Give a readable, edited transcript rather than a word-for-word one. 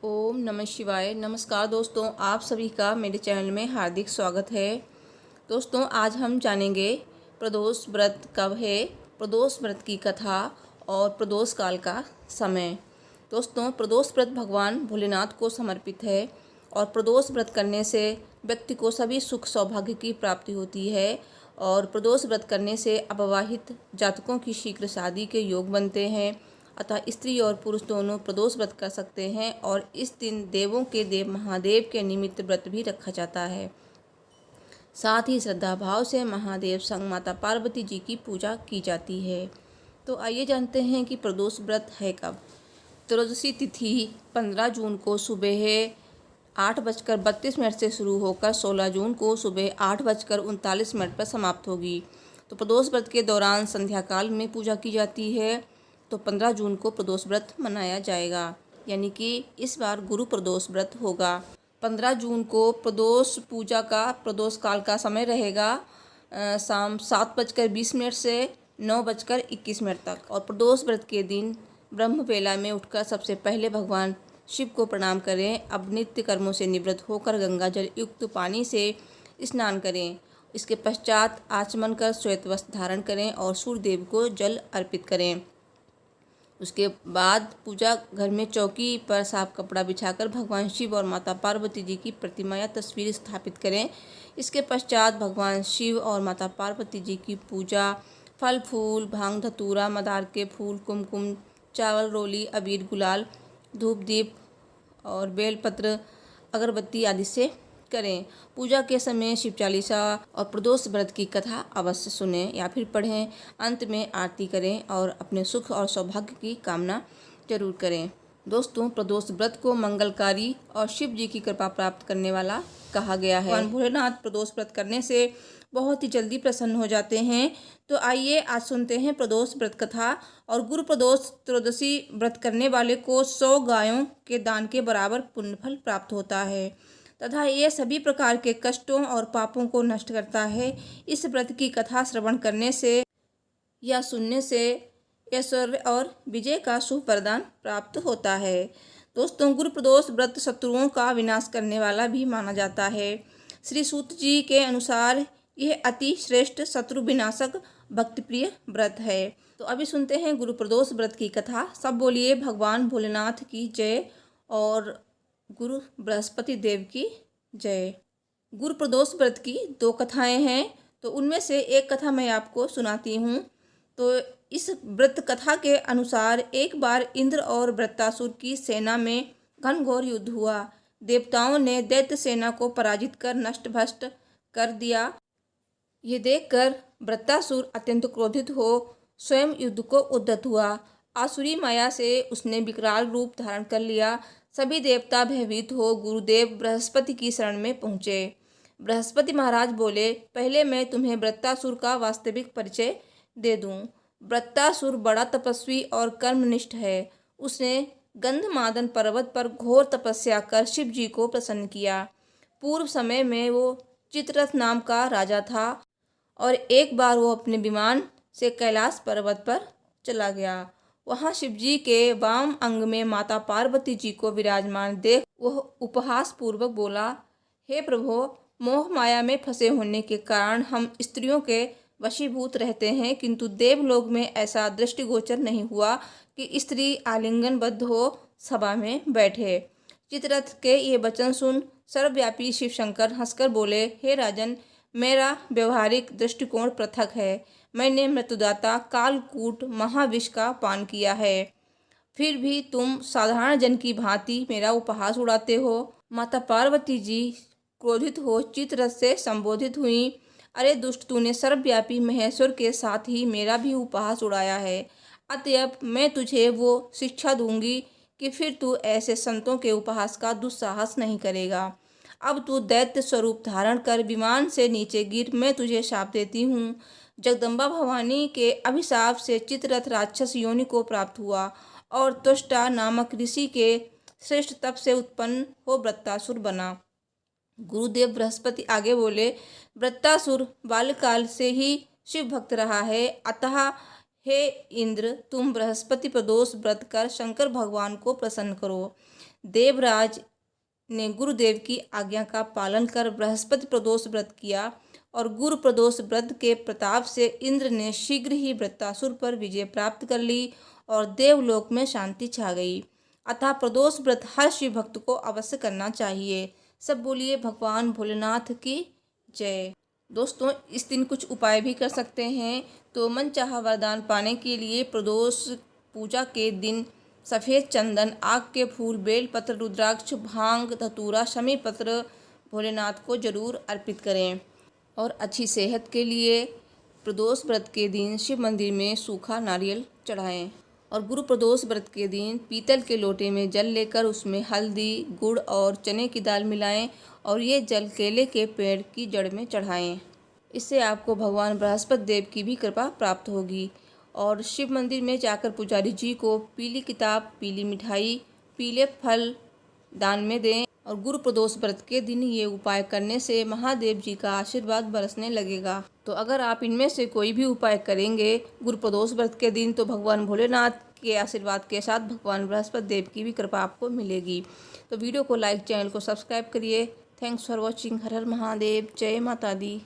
ओम नमः शिवाय। नमस्कार दोस्तों, आप सभी का मेरे चैनल में हार्दिक स्वागत है। दोस्तों, आज हम जानेंगे प्रदोष व्रत कब है, प्रदोष व्रत की कथा और प्रदोष काल का समय। दोस्तों, प्रदोष व्रत भगवान भोलेनाथ को समर्पित है और प्रदोष व्रत करने से व्यक्ति को सभी सुख सौभाग्य की प्राप्ति होती है और प्रदोष व्रत करने से अविवाहित जातकों की शीघ्र शादी के योग बनते हैं। अतः स्त्री और पुरुष दोनों प्रदोष व्रत कर सकते हैं और इस दिन देवों के देव महादेव के निमित्त व्रत भी रखा जाता है। साथ ही श्रद्धा भाव से महादेव संग माता पार्वती जी की पूजा की जाती है। तो आइए जानते हैं कि प्रदोष व्रत है कब। त्रयोदशी तिथि 15 जून को सुबह 8:32 से शुरू होकर 16 जून को सुबह 8:39 पर समाप्त होगी। तो प्रदोष व्रत के दौरान संध्या काल में पूजा की जाती है। तो 15 जून को प्रदोष व्रत मनाया जाएगा, यानी कि इस बार गुरु प्रदोष व्रत होगा। 15 जून को प्रदोष पूजा का प्रदोष काल का समय रहेगा शाम 7:20 से 9:21 तक। और प्रदोष व्रत के दिन ब्रह्म बेला में उठकर सबसे पहले भगवान शिव को प्रणाम करें। अब नित्य कर्मों से निवृत्त होकर गंगा जल युक्त पानी से स्नान करें। इसके पश्चात आचमन कर श्वेत वस्त्र धारण करें और सूर्य देव को जल अर्पित करें। उसके बाद पूजा घर में चौकी पर साफ कपड़ा बिछाकर भगवान शिव और माता पार्वती जी की प्रतिमा या तस्वीर स्थापित करें। इसके पश्चात भगवान शिव और माता पार्वती जी की पूजा फल फूल, भांग धतूरा, मदार के फूल, कुमकुम, चावल, रोली, अबीर, गुलाल, धूप दीप और बेलपत्र, अगरबत्ती आदि से करें। पूजा के समय शिव चालीसा और प्रदोष व्रत की कथा अवश्य सुनें या फिर पढ़ें। अंत में आरती करें और अपने सुख और सौभाग्य की कामना जरूर करें। दोस्तों, प्रदोष व्रत को मंगलकारी और शिव जी की कृपा प्राप्त करने वाला कहा गया है। भगवान भोलेनाथ प्रदोष व्रत करने से बहुत ही जल्दी प्रसन्न हो जाते हैं। तो आइए आज सुनते हैं प्रदोष व्रत कथा। और गुरु प्रदोष त्रयोदशी व्रत करने वाले को 100 गायों के दान के बराबर पुण्यफल प्राप्त होता है तथा ये सभी प्रकार के कष्टों और पापों को नष्ट करता है। इस व्रत की कथा श्रवण करने से या सुनने से ऐश्वर्य और विजय का शुभ वरदान प्राप्त होता है। दोस्तों, गुरु प्रदोष व्रत शत्रुओं का विनाश करने वाला भी माना जाता है। श्री सूत जी के अनुसार यह अति श्रेष्ठ शत्रु विनाशक भक्तिप्रिय व्रत है। तो अभी सुनते हैं गुरु प्रदोष व्रत की कथा। सब बोलिए भगवान भोलेनाथ की जय और गुरु बृहस्पति देव की जय। गुरु प्रदोष व्रत की 2 कथाएं हैं, तो उनमें से एक कथा मैं आपको सुनाती हूँ। तो इस व्रत कथा के अनुसार एक बार इंद्र और वृत्तासुर की सेना में घनघोर युद्ध हुआ। देवताओं ने दैत्य सेना को पराजित कर नष्ट भ्रष्ट कर दिया। ये देखकर वृत्तासुर अत्यंत क्रोधित हो स्वयं युद्ध को उद्यत हुआ। आसुरी माया से उसने विकराल रूप धारण कर लिया। सभी देवता भयभीत हो गुरुदेव बृहस्पति की शरण में पहुँचे। बृहस्पति महाराज बोले, पहले मैं तुम्हें वृत्तासुर का वास्तविक परिचय दे दूं। वृत्तासुर बड़ा तपस्वी और कर्मनिष्ठ है। उसने गंधमादन पर्वत पर घोर तपस्या कर शिव जी को प्रसन्न किया। पूर्व समय में वो चित्ररथ नाम का राजा था और एक बार वो अपने विमान से कैलाश पर्वत पर चला गया। वहाँ शिवजी के वाम अंग में माता पार्वती जी को विराजमान देख वह उपहास पूर्वक बोला, हे प्रभो, मोह माया में फंसे होने के कारण हम स्त्रियों के वशीभूत रहते हैं, किंतु देवलोक में ऐसा दृष्टिगोचर नहीं हुआ कि स्त्री आलिंगनबद्ध हो सभा में बैठे। चित्ररथ के ये वचन सुन सर्वव्यापी शिव शंकर हंसकर बोले, हे राजन, मेरा व्यवहारिक दृष्टिकोण पृथक है। मैंने मृत्युदाता कालकूट महाविष का पान किया है, फिर भी तुम साधारण जन की भांति मेरा उपहास उड़ाते हो। माता पार्वती जी क्रोधित हो चित्ररथ से संबोधित हुई, अरे दुष्ट, तूने सर्वव्यापी महेश्वर के साथ ही मेरा भी उपहास उड़ाया है। अतएव मैं तुझे वो शिक्षा दूंगी कि फिर तू ऐसे संतों के उपहास का दुस्साहस नहीं करेगा। अब तू दैत्य स्वरूप धारण कर विमान से नीचे गिर। मैं तुझे शाप देती हूँ। जगदम्बा भवानी के अभिशाप से चित्ररथ राक्षस योनि को प्राप्त हुआ और त्वष्टा नामक ऋषि के श्रेष्ठ तप से उत्पन्न हो वृत्तासुर बना। गुरुदेव बृहस्पति आगे बोले, वृत्तासुर बाल्यकाल से ही शिव भक्त रहा है, अतः हे इंद्र, तुम बृहस्पति प्रदोष व्रत कर शंकर भगवान को प्रसन्न करो। देवराज ने गुरुदेव की आज्ञा का पालन कर बृहस्पति प्रदोष व्रत किया और गुरु प्रदोष व्रत के प्रताप से इंद्र ने शीघ्र ही वृत्तासुर पर विजय प्राप्त कर ली और देवलोक में शांति छा गई। अतः प्रदोष व्रत हर शिव भक्त को अवश्य करना चाहिए। सब बोलिए भगवान भोलेनाथ की जय। दोस्तों, इस दिन कुछ उपाय भी कर सकते हैं। तो मनचाहा वरदान पाने के लिए प्रदोष पूजा के दिन सफ़ेद चंदन, आक के फूल, बेलपत्र, रुद्राक्ष, भांग, धतूरा, शमी पत्र भोलेनाथ को जरूर अर्पित करें। और अच्छी सेहत के लिए प्रदोष व्रत के दिन शिव मंदिर में सूखा नारियल चढ़ाएं। और गुरु प्रदोष व्रत के दिन पीतल के लोटे में जल लेकर उसमें हल्दी, गुड़ और चने की दाल मिलाएं और ये जल केले के पेड़ की जड़ में चढ़ाएं। इससे आपको भगवान बृहस्पति देव की भी कृपा प्राप्त होगी। और शिव मंदिर में जाकर पुजारी जी को पीली किताब, पीली मिठाई, पीले फल दान में दें। और गुरु प्रदोष व्रत के दिन ये उपाय करने से महादेव जी का आशीर्वाद बरसने लगेगा। तो अगर आप इनमें से कोई भी उपाय करेंगे गुरु प्रदोष व्रत के दिन तो भगवान भोलेनाथ के आशीर्वाद के साथ भगवान बृहस्पति देव की भी कृपा आपको मिलेगी। तो वीडियो को लाइक, चैनल को सब्सक्राइब करिए। Thanks for watching. हर हर महादेव। जय माता दी।